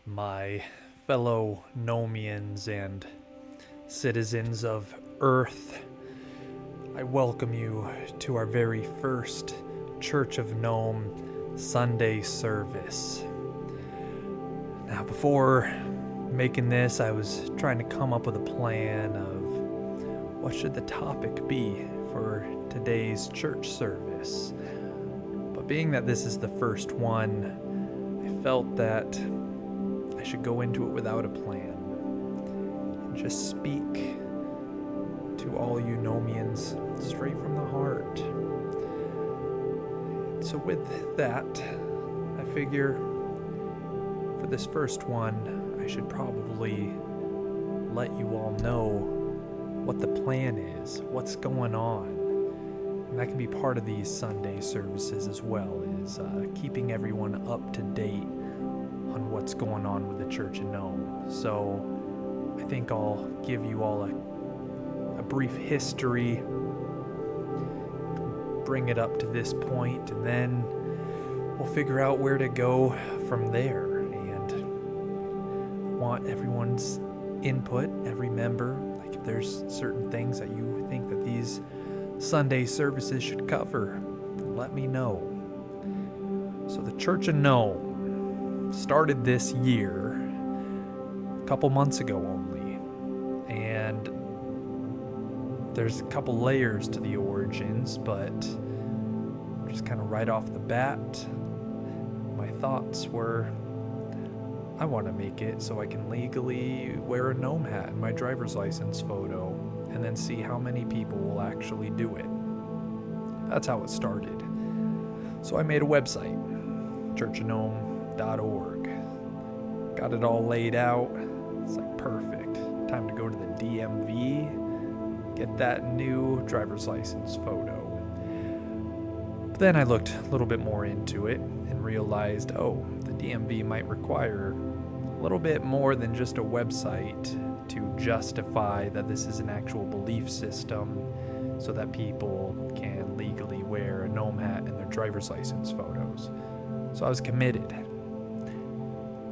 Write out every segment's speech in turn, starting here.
my fellow Gnomians and citizens of Earth. I welcome you to our very first Church of Gnome Sunday Service. Now, before making this, I was trying to come up with a plan of what should the topic be for today's church service. But being that this is the first one, I felt that I should go into it without a plan and just speak to all you Gnomians straight from the heart. So with that, I figure for this first one, I should probably let you all know what the plan is, what's going on. And that can be part of these Sunday services as well, is keeping everyone up to date on what's going on with the Church of Gnome. So I think I'll give you all a brief history, bring it up to this point, and then we'll figure out where to go from there. And I want everyone's input, every member. Like if there's certain things that you think that these Sunday services should cover, let me know. So the Church of Gnome started this year a couple months ago only, and there's a couple layers to the origins, but just kind of right off the bat, my thoughts were, I want to make it so I can legally wear a gnome hat in my driver's license photo and then see how many people will actually do it. That's how it started. So I made a website, churchofgnome.org. Got it all laid out. It's like perfect. Time to go to the DMV, get that new driver's license photo. But then I looked a little bit more into it and realized, the DMV might require a little bit more than just a website to justify that this is an actual belief system so that people can legally wear a gnome hat in their driver's license photos. So I was committed.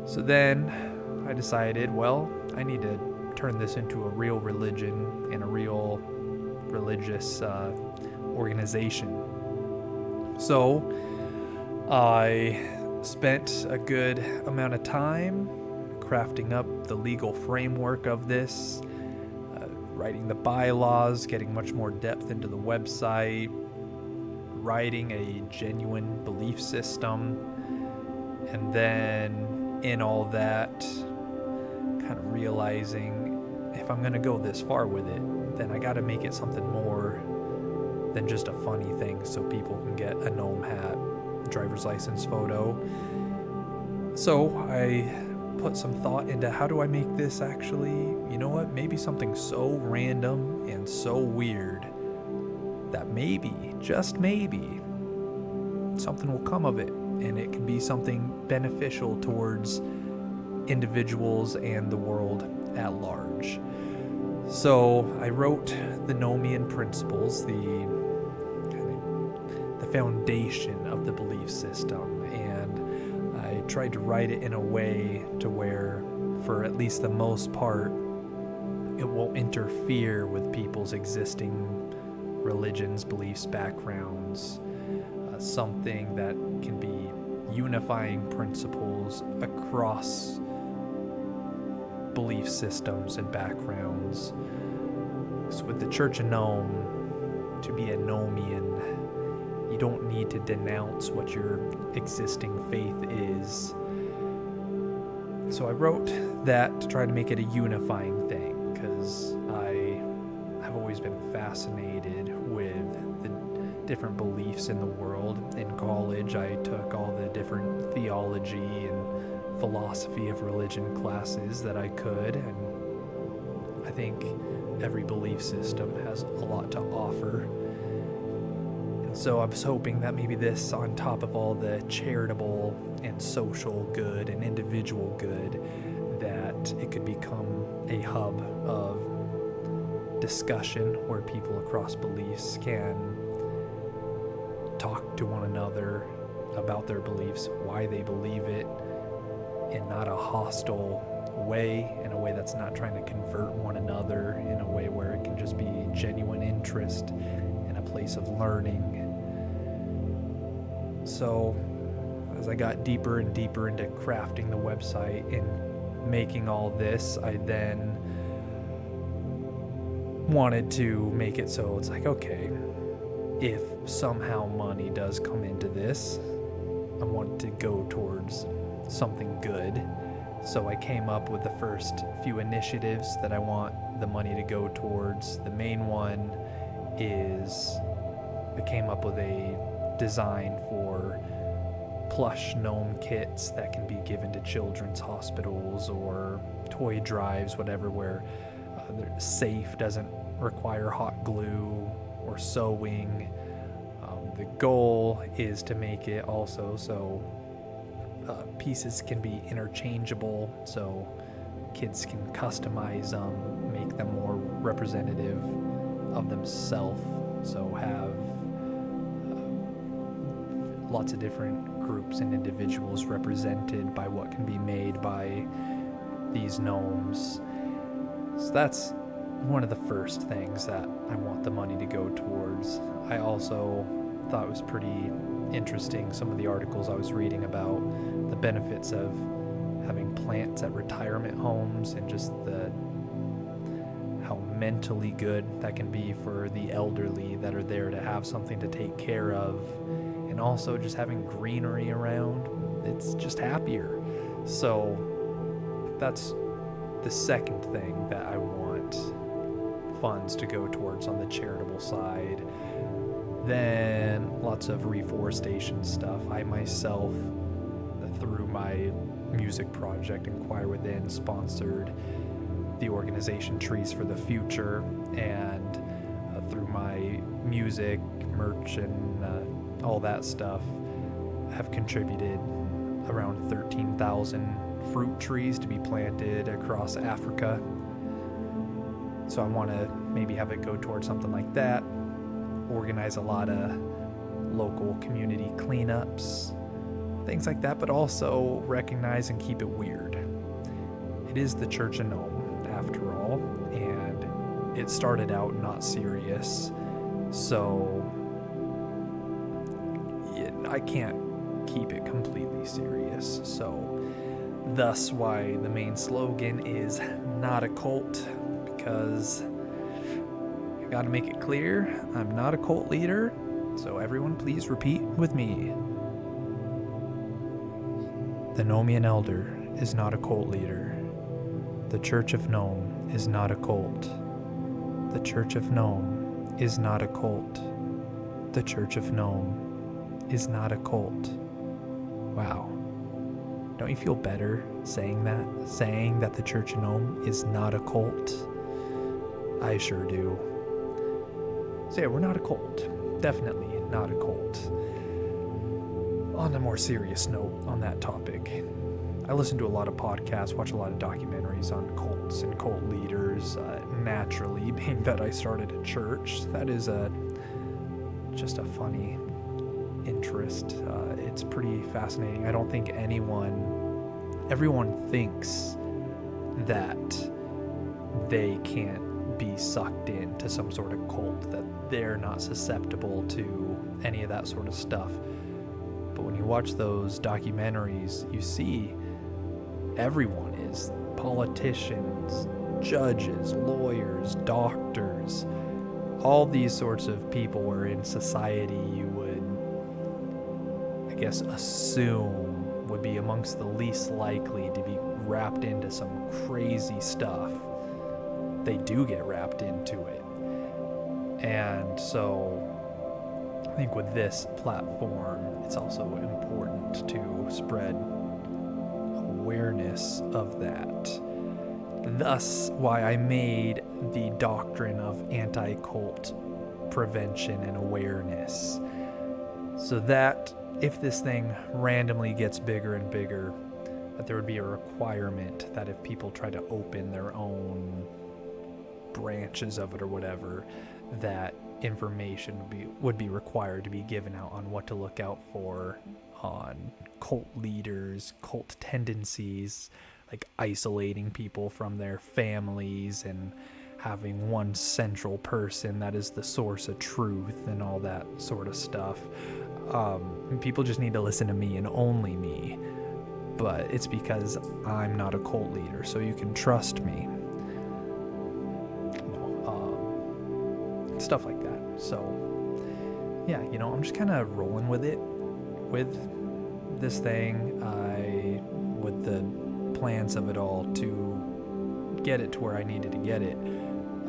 So then I decided, I need to turn this into a real religion and a real religious organization. So I spent a good amount of time crafting up the legal framework of this, writing the bylaws, getting much more depth into the website, writing a genuine belief system, and then in all that, kind of realizing if I'm going to go this far with it, then I got to make it something more than just a funny thing so people can get a gnome hat, driver's license photo. So I put some thought into how do I make this actually, maybe something so random and so weird that maybe, just maybe, something will come of it and it can be something beneficial towards individuals and the world at large. So I wrote the Gnomean principles, the foundation of the belief system, and I tried to write it in a way to where, for at least the most part, it won't interfere with people's existing religions, beliefs, backgrounds, something that can be unifying principles across belief systems and backgrounds. So with the Church of Gnome, to be a Gnomean, you don't need to denounce what your existing faith is. So I wrote that to try to make it a unifying thing, because I have always been fascinated with the different beliefs in the world. In college, I took all the different theology and philosophy of religion classes that I could, and I think every belief system has a lot to offer. And so I was hoping that maybe this, on top of all the charitable and social good and individual good, that it could become a hub of discussion where people across beliefs can talk to one another about their beliefs, why they believe it, in not a hostile way, in a way that's not trying to convert one another, in a way where it can just be genuine interest in a place of learning. So as I got deeper and deeper into crafting the website and making all this, I then wanted to make it so it's like, okay, if somehow money does come into this, I want to go towards something good. So I came up with the first few initiatives that I want the money to go towards. The main one is I came up with a design for plush gnome kits that can be given to children's hospitals or toy drives, whatever, where they're safe, doesn't require hot glue or sewing. The goal is to make it also so pieces can be interchangeable, so kids can customize them, make them more representative of themselves, so have lots of different groups and individuals represented by what can be made by these gnomes. So that's one of the first things that I want the money to go towards. I also thought it was pretty interesting, some of the articles I was reading about the benefits of having plants at retirement homes and just how mentally good that can be for the elderly that are there to have something to take care of. And also just having greenery around, it's just happier. So that's the second thing that I want funds to go towards on the charitable side. Then lots of reforestation stuff. I myself, through my music project, Inquire Within, sponsored the organization Trees for the Future, and through my music, merch, and all that stuff, have contributed around 13,000 fruit trees to be planted across Africa. So I want to maybe have it go towards something like that, organize a lot of local community cleanups, things like that, but also recognize and keep it weird. It is the Church of Gnome, after all, and it started out not serious, so I can't keep it completely serious. So thus why the main slogan is not a cult, because I gotta make it clear, I'm not a cult leader. So everyone please repeat with me. The Gnomean Elder is not a cult leader. The Church of Gnome is not a cult. The Church of Gnome is not a cult. The Church of Gnome is not a cult. Wow. Don't you feel better saying that? Saying that the Church of Gnome is not a cult? I sure do. So yeah, we're not a cult. Definitely not a cult. On a more serious note on that topic, I listen to a lot of podcasts, watch a lot of documentaries on cults and cult leaders. Naturally, being that I started a church, that is just a funny interest. It's pretty fascinating. I don't think everyone thinks that they can't be sucked into some sort of cult, that they're not susceptible to any of that sort of stuff. But when you watch those documentaries, you see everyone is politicians, judges, lawyers, doctors, all these sorts of people where in society you would, I guess, assume would be amongst the least likely to be wrapped into some crazy stuff. They do get wrapped into it. And so I think with this platform, it's also important to spread awareness of that. Thus, why I made the doctrine of anti-cult prevention and awareness. So that if this thing randomly gets bigger and bigger, that there would be a requirement that if people try to open their own branches of it or whatever, that information would be required to be given out on what to look out for on cult leaders, cult tendencies, like isolating people from their families and having one central person that is the source of truth and all that sort of stuff. People just need to listen to me and only me. But it's because I'm not a cult leader, so you can trust me. Stuff like that. So, yeah, I'm just kind of rolling with it, with this thing, with the plans of it all to get it to where I needed to get it.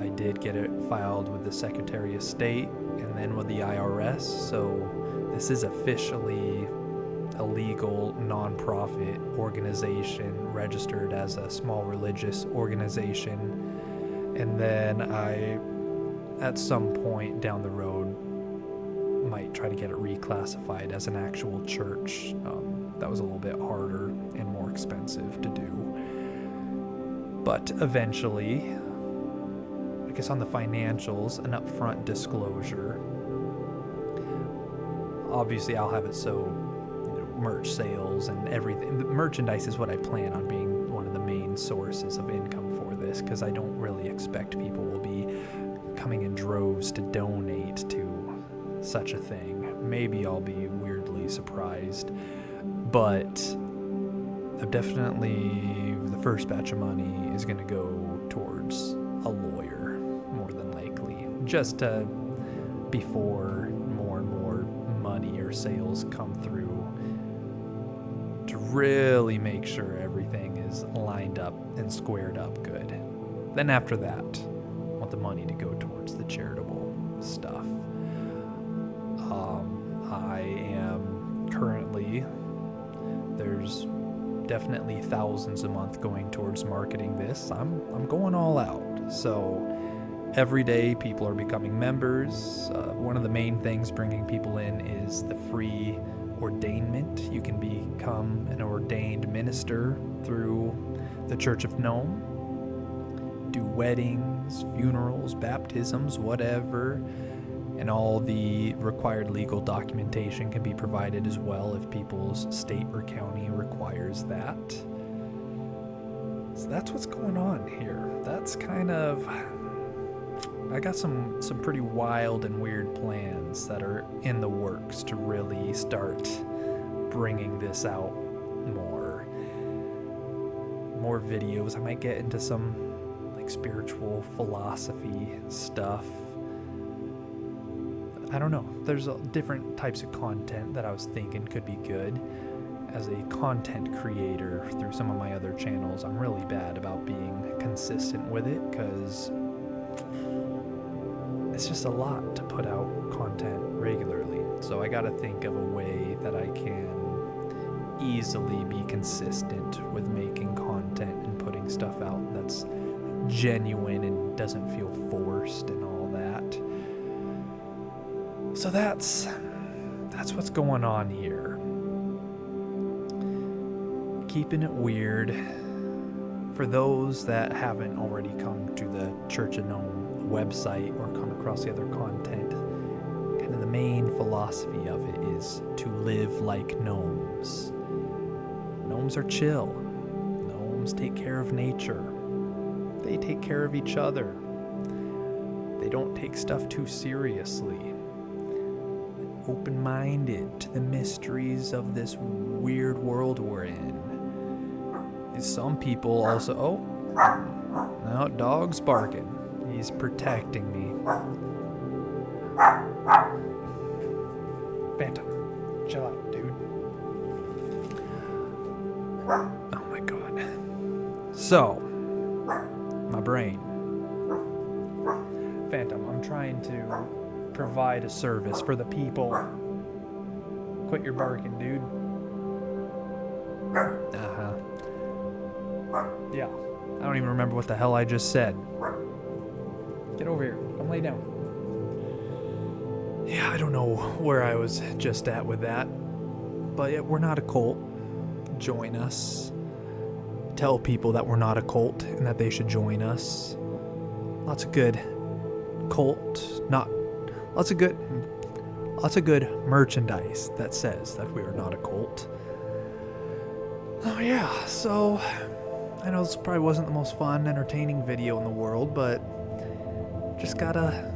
I did get it filed with the Secretary of State and then with the IRS, so this is officially a legal nonprofit organization registered as a small religious organization. And then I, at some point down the road, might try to get it reclassified as an actual church. That was a little bit harder and more expensive to do. But eventually, I guess on the financials, an upfront disclosure. Obviously, I'll have it so merch sales and everything. The merchandise is what I plan on being one of the main sources of income for this, because I don't really expect people will be coming in droves to donate to such a thing. Maybe I'll be weirdly surprised, but definitely the first batch of money is going to go towards a lawyer, more than likely, just before more and more money or sales come through, to really make sure everything is lined up and squared up good. Then after that, I want the money to go towards the charitable stuff. I am currently, there's definitely thousands a month going towards marketing this. I'm going all out. So every day people are becoming members. One of the main things bringing people in is the free ordainment. You can become an ordained minister through the Church of Gnome, do weddings, funerals, baptisms, whatever, and all the required legal documentation can be provided as well if people's state or county requires that. So that's what's going on here. That's kind of, I got some pretty wild and weird plans that are in the works to really start bringing this out more videos. I might get into some like spiritual philosophy stuff. I don't know. There's different types of content that I was thinking could be good. As a content creator through some of my other channels, I'm really bad about being consistent with it, because it's just a lot to put out content regularly. So I gotta think of a way that I can easily be consistent with making content and putting stuff out that's genuine and doesn't feel forced and all that. So that's what's going on here. Keeping it weird. For those that haven't already come to the Church of Gnome website or come across the other content, kind of the main philosophy of it is to live like gnomes. Gnomes are chill. Gnomes take care of nature. They take care of each other. They don't take stuff too seriously. Open-minded to the mysteries of this weird world we're in. Some people also... Oh, now dog's barking. He's protecting me. Phantom, chill out, dude. Oh my god. So, my brain. Phantom, I'm trying to provide a service for the people. Quit your barking, dude. Uh-huh. Yeah, I don't even remember what the hell I just said. Get over here. Come lay down. Yeah, I don't know where I was just at with that. But yeah, we're not a cult. Join us. Tell people that we're not a cult and that they should join us. Lots of good lots of good merchandise that says that we are not a cult. Oh yeah, so I know this probably wasn't the most fun, entertaining video in the world, but just gotta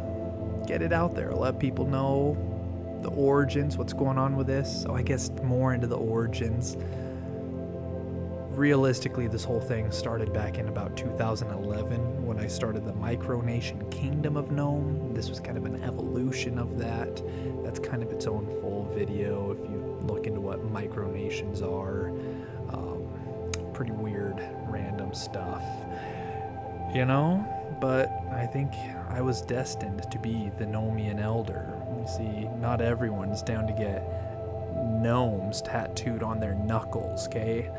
get it out there, let people know the origins, what's going on with this. So I guess more into the origins. Realistically, this whole thing started back in about 2011 when I started the micronation Kingdom of Gnome. This was kind of an evolution of that. That's kind of its own full video if you look into what micronations are. Pretty weird, random stuff, you know? But I think I was destined to be the Gnomean Elder. You see, not everyone's down to get gnomes tattooed on their knuckles, okay?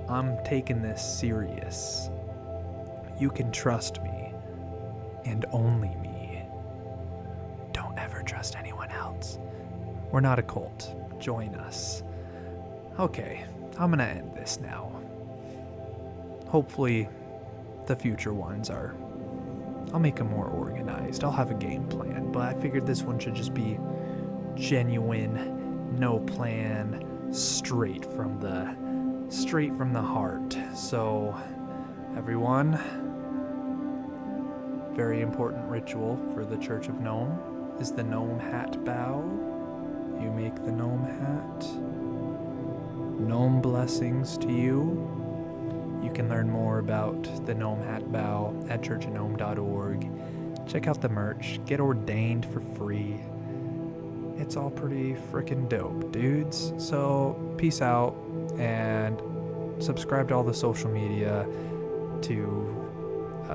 I'm taking this serious. You can trust me, and only me. Don't ever trust anyone else. We're not a cult. Join us. Okay, I'm gonna end this now. Hopefully, the future ones are... I'll make them more organized. I'll have a game plan, but I figured this one should just be genuine, no plan, straight from the heart. So, everyone, very important ritual for the Church of Gnome is the gnome hat bow. You make the gnome hat. Gnome blessings to you. You can learn more about the gnome hat bow at churchofgnome.org. Check out the merch. Get ordained for free. It's all pretty freaking dope, dudes. So, peace out, and subscribe to all the social media to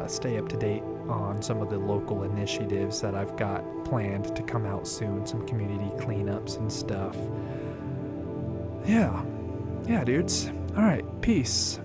stay up to date on some of the local initiatives that I've got planned to come out soon, some community cleanups and stuff. Yeah, dudes. All right, peace.